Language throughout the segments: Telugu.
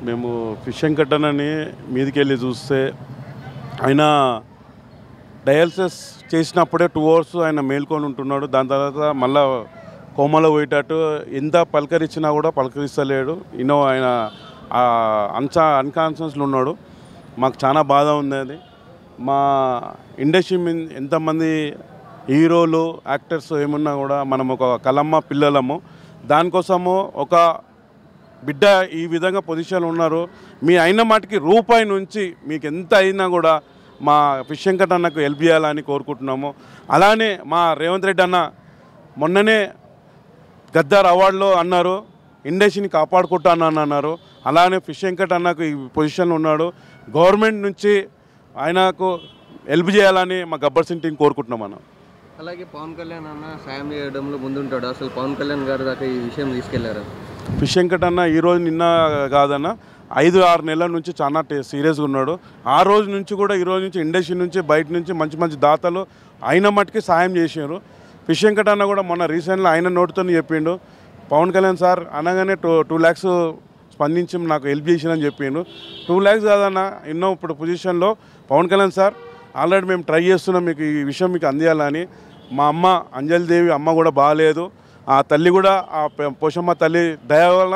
మేము ఫిషింగ్ కట్టనని మీదికెళ్ళి చూస్తే ఆయన డయాలసిస్ చేసినప్పుడే 2 hours ఆయన మేల్కొని ఉంటున్నాడు. దాని తర్వాత మళ్ళా కోమలో పోయేటట్టు ఎంత పలకరించినా కూడా పలకరిస్తలేడు. ఆయన అన్కాన్షియస్లో ఉన్నాడు. మాకు చాలా బాధ ఉంది. అది మా ఇండస్ట్రీ ఎంతమంది హీరోలు యాక్టర్స్ ఏమున్నా కూడా మనం ఒక కలమ్మ పిల్లలము. దానికోసము ఒక బిడ్డ ఈ విధంగా పొజిషన్లో ఉన్నారు. మీ అయిన మాటికి రూపాయి నుంచి మీకు ఎంత అయినా కూడా మా ఫిషింగ్ కట్ అన్నకు హెల్ప్ చేయాలని కోరుకుంటున్నాము. అలానే మా రేవంత్ రెడ్డి అన్న మొన్ననే గద్దార్ అవార్డులో అన్నారు ఇండస్ట్రీని కాపాడుకుంటానని అన్నారు. అలానే ఫిషింగ్ కట్ అన్నకు ఈ పొజిషన్లో ఉన్నాడు. గవర్నమెంట్ నుంచి ఆయనకు హెల్ప్ చేయాలని మా గబ్బర్ సింగ్ టీం కోరుకుంటున్నాం అన్న. అలాగే పవన్ కళ్యాణ్ అన్న సాయం చేయడంలో ముందుంటాడు. అసలు పవన్ కళ్యాణ్ గారు దాకా ఈ విషయం తీసుకెళ్లారు. ఫిషింగ్ కట్ అన్న ఈరోజు నిన్న కాదన్న 5-6 నెలల నుంచి చాలా సీరియస్గా ఉన్నాడు. ఆ రోజు నుంచి కూడా ఈరోజు నుంచి ఇండస్ట్రీ నుంచి బయట నుంచి మంచి మంచి దాతలు అయిన మట్టుకి సాయం చేశారు. ఫిషింగ్ కట్ అన్న కూడా మొన్న రీసెంట్గా ఆయన నోటితో చెప్పిండు పవన్ కళ్యాణ్ సార్ అనగానే 2 lakhs స్పందించి నాకు హెల్ప్ చేసినని చెప్పిండు. 2 lakhs కాదన్న ఎన్నో ఇప్పుడు పొజిషన్లో పవన్ కళ్యాణ్ సార్ ఆల్రెడీ మేము ట్రై చేస్తున్నాం మీకు ఈ విషయం మీకు అందియాలని. మా అమ్మ అంజలిదేవి అమ్మ కూడా బాగాలేదు. ఆ తల్లి కూడా ఆ పోషమ్మ తల్లి దయ వల్ల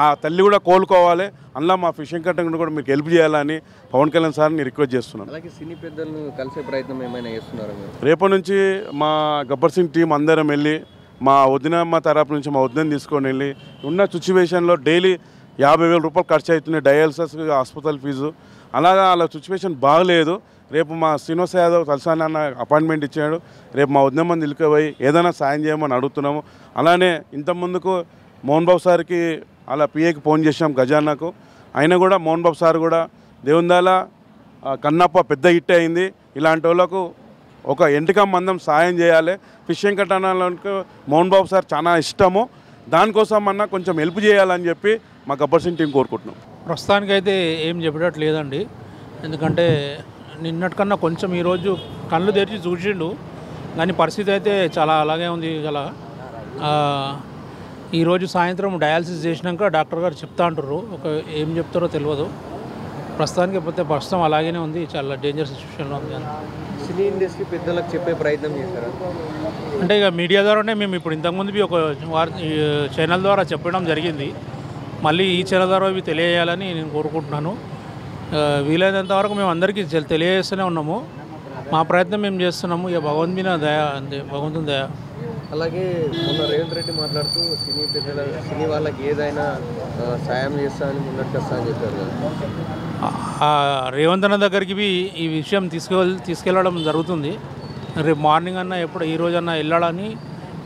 ఆ తల్లి కూడా కోలుకోవాలి. అందులో మా ఫిషింగ్ కట్ కూడా మీకు హెల్ప్ చేయాలని పవన్ కళ్యాణ్ సార్ని రిక్వెస్ట్ చేస్తున్నాను. అలాగే సినీ పెద్దలను కలిసే ప్రయత్నం ఏమైనా చేస్తున్నారు? రేపటి నుంచి మా గబ్బర్ సింగ్ టీం అందరం వెళ్ళి మా వదినమ్మ తరపు నుంచి మా వదినని తీసుకొని వెళ్ళి ఉన్న సిచ్యువేషన్లో డైలీ 50,000 రూపాయలు ఖర్చు అవుతున్నాయి డయాలసిస్ హాస్పిటల్ ఫీజు. అలాగా అలా సిచ్యువేషన్ బాగలేదు. రేపు మా శ్రీనివాస్ యాదవ్ తలసాని అన్న అపాయింట్మెంట్ ఇచ్చాడు. రేపు మా వదినమ్మని నిలికపోయి ఏదైనా సాయం చేయమని అడుగుతున్నాము. అలానే ఇంతకుముందుకు మోహన్ బాబు సార్కి అలా పిఏకి ఫోన్ చేసాం గజాన్నకు. అయినా కూడా మోహన్ బాబు సార్ కూడా దేవుందాల కన్నప్ప పెద్ద హిట్ అయింది. ఇలాంటి వాళ్ళకు ఒక ఎంటిక మందం సాయం చేయాలి. ఫిషింగ్ కట్ అన్నకు మోహన్ బాబు సార్ చాలా ఇష్టము. దానికోసం అన్న కొంచెం హెల్ప్ చేయాలని చెప్పి మా గబ్బర్ సింగ్ టీం కోరుకుంటున్నాం. ప్రస్తుతానికైతే ఏం చెప్పేటట్టు లేదండి. ఎందుకంటే నిన్నటికన్నా కొంచెం ఈరోజు కళ్ళు తెరిచి చూసిండు, కానీ పరిస్థితి అయితే చాలా అలాగే ఉంది. ఈరోజు సాయంత్రం డయాలసిస్ చేసినాక డాక్టర్ గారు చెప్తా అంటారు. ఏం చెప్తారో తెలియదు. ప్రస్తుతం అలాగే ఉంది. చాలా డేంజర్ సిచ్యువేషన్లో ఉంది. సినీ ఇండస్ట్రీ పెద్దలకు చెప్పే ప్రయత్నం చేశారు. అంటే ఇక మీడియా ద్వారానే మేము ఇప్పుడు ఇంతకుముందు ఒక ఛానల్ ద్వారా చెప్పడం జరిగింది. మళ్ళీ ఈ ఛానల్ ద్వారా ఇవి తెలియజేయాలని నేను కోరుకుంటున్నాను. వీలైనంత వరకు మేము అందరికీ తెలియజేస్తూనే ఉన్నాము. మా ప్రయత్నం మేము చేస్తున్నాము. ఇక భగవంతుని దయ అంతే, భగవంతుని దయ. అలాగే మొన్న రేవంత్ రెడ్డి మాట్లాడుతూ సినీ వాళ్ళకి ఏదైనా సాయం చేస్తా అని ముందరికి వస్తా అని చెప్పారు కదా. రేవంత్ అన్న దగ్గరికి ఈ విషయం తీసుకెళ్ళడం జరుగుతుంది. రేపు మార్నింగ్ అన్న ఈ రోజన్నా వెళ్ళాలని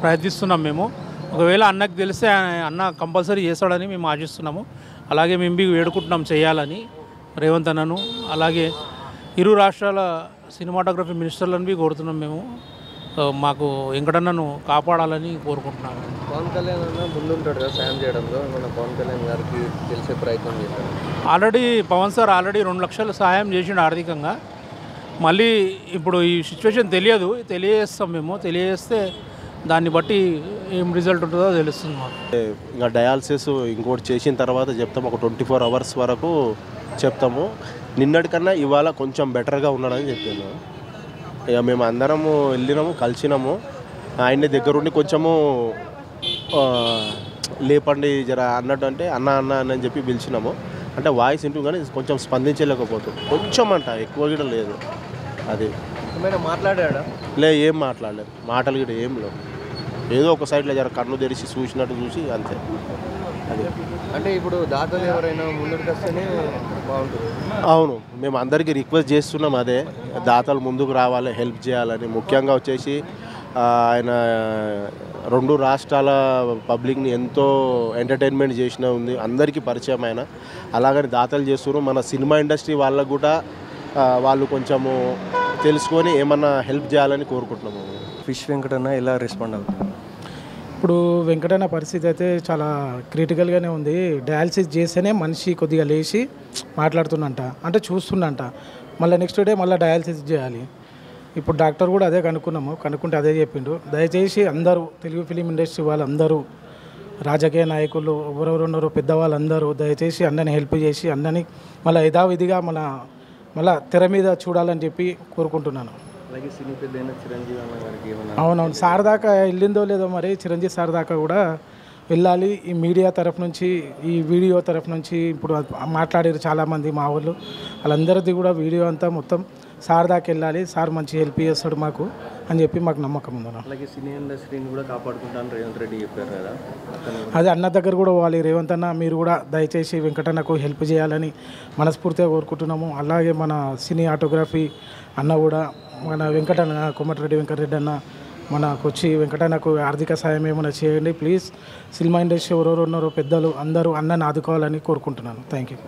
ప్రయత్నిస్తున్నాం మేము. ఒకవేళ అన్నకు తెలిస్తే అన్న కంపల్సరీ చేస్తాడని మేము ఆశిస్తున్నాము. అలాగే మేము వేడుకుంటున్నాం చేయాలని రేవంత్ అన్నను. అలాగే ఇరు రాష్ట్రాల సినిమాటోగ్రఫీ మినిస్టర్లను కోరుతున్నాం మేము. మాకు వెంకటన్నను కాపాడాలని కోరుకుంటున్నాము. పవన్ కళ్యాణ్ అన్న ముందుంటాడు కదా సాయం చేయడంలో. మన పవన్ కళ్యాణ్ గారికి తెలిసే ప్రయత్నం చేశారు. పవన్ సార్ ఆల్రెడీ 2 లక్షలు సాయం చేసిండు ఆర్థికంగా. మళ్ళీ ఇప్పుడు ఈ సిచ్యువేషన్ తెలియజేస్తాం మేము. తెలియజేస్తే దాన్ని బట్టి ఏం రిజల్ట్ ఉంటుందో తెలుస్తుంది మాకు. ఇంకా డయాలసిస్ ఇంకోటి చేసిన తర్వాత చెప్తాము. ఒక 24 hours వరకు చెప్తాము. నిన్నటికన్నా ఇవాళ కొంచెం బెటర్గా ఉన్నాడని చెప్పాను. ఇక మేము అందరము వెళ్ళినాము, కలిసినాము. ఆయన్ని దగ్గరుండి కొంచెము లేపండి జర అన్నట్టు అంటే అన్న అని చెప్పి పిలిచినాము. అంటే వాయిస్ ఇంటూ కానీ కొంచెం స్పందించలేకపోతుంది. కొంచెం ఎక్కువ కూడా లేదు. అది ఏమైనా మాట్లాడాడా? ఏం మాట్లాడలేదు. మాటలు కూడా ఏం లేవు. ఏదో ఒక సైడ్లో జర కన్ను తెరిచి చూసినట్టు చూసి అంతే. అది అంటే ఇప్పుడు దాతలు ఎవరైనా ముందుకు వస్తేనే బాగుంటుంది. అవును, మేము అందరికీ రిక్వెస్ట్ చేస్తున్నాం. అదే దాతలు ముందుకు రావాలి, హెల్ప్ చేయాలని. ముఖ్యంగా వచ్చేసి ఆయన 2 రాష్ట్రాల పబ్లిక్ని ఎంతో ఎంటర్టైన్మెంట్ చేసిన ఉంది. అందరికీ పరిచయం ఆయన. అలాగని దాతలు చేస్తున్నారు. మన సినిమా ఇండస్ట్రీ వాళ్ళకు కూడా వాళ్ళు కొంచెము తెలుసుకొని ఏమన్నా హెల్ప్ చేయాలని కోరుకుంటున్నాము. ఫిష్ వెంకటన్న ఎలా రెస్పాండ్ అవుతుంది? ఇప్పుడు వెంకటన్న పరిస్థితి అయితే చాలా క్రిటికల్గానే ఉంది. డయాలసిస్ చేస్తేనే మనిషి కొద్దిగా లేచి మాట్లాడుతుందంట, అంటే చూస్తుందంట. మళ్ళీ నెక్స్ట్ డే మళ్ళీ డయాలసిస్ చేయాలి. ఇప్పుడు డాక్టర్ కూడా అదే కనుక్కుంటే అదే చెప్పిండు. దయచేసి అందరూ తెలుగు ఫిలిం ఇండస్ట్రీ వాళ్ళందరూ రాజకీయ నాయకులు ఎవరెవరు ఉన్నారో పెద్దవాళ్ళందరూ దయచేసి అన్నని హెల్ప్ చేసి అన్నని మళ్ళీ యథావిధిగా మళ్ళీ తెర మీద చూడాలని చెప్పి కోరుకుంటున్నాను. అలాగే సినీ పెద్ద అయిన చిరంజీవి అన్న గారికి ఏమన్నా అవునవును, సార్ దాకా వెళ్ళిందో లేదో మరి చిరంజీవి సార్ దాకా కూడా వెళ్ళాలి. ఈ మీడియా తరఫు నుంచి, ఈ వీడియో తరఫు నుంచి ఇప్పుడు మాట్లాడారు చాలామంది మా వాళ్ళు, వాళ్ళందరిది కూడా వీడియో అంతా మొత్తం సార్ దాకా వెళ్ళాలి. సార్ మంచి హెల్ప్ చేస్తాడు మాకు అని చెప్పి మాకు నమ్మకం ఉందన్న. అలాగే సినీ ఇండస్ట్రీని కూడా కాపాడుకుంటాను రేవంత్ రెడ్డి చెప్పారు కదా, అదే అన్న దగ్గర కూడా పోవాలి. రేవంత్ అన్న మీరు కూడా దయచేసి వెంకటన్నకు హెల్ప్ చేయాలని మనస్ఫూర్తిగా కోరుకుంటున్నాము. అలాగే మన సినీ ఆటోగ్రఫీ అన్న కూడా మన వెంకటన్న కోమటిరెడ్డి వెంకటరెడ్డి అన్న మనకు వచ్చి వెంకటన్నకు ఆర్థిక సాయం ఏమైనా చేయండి ప్లీజ్. సినిమా ఇండస్ట్రీ ఎవరెవరు ఉన్నారో పెద్దలు అందరూ అన్నని ఆదుకోవాలని కోరుకుంటున్నాను. Thank you.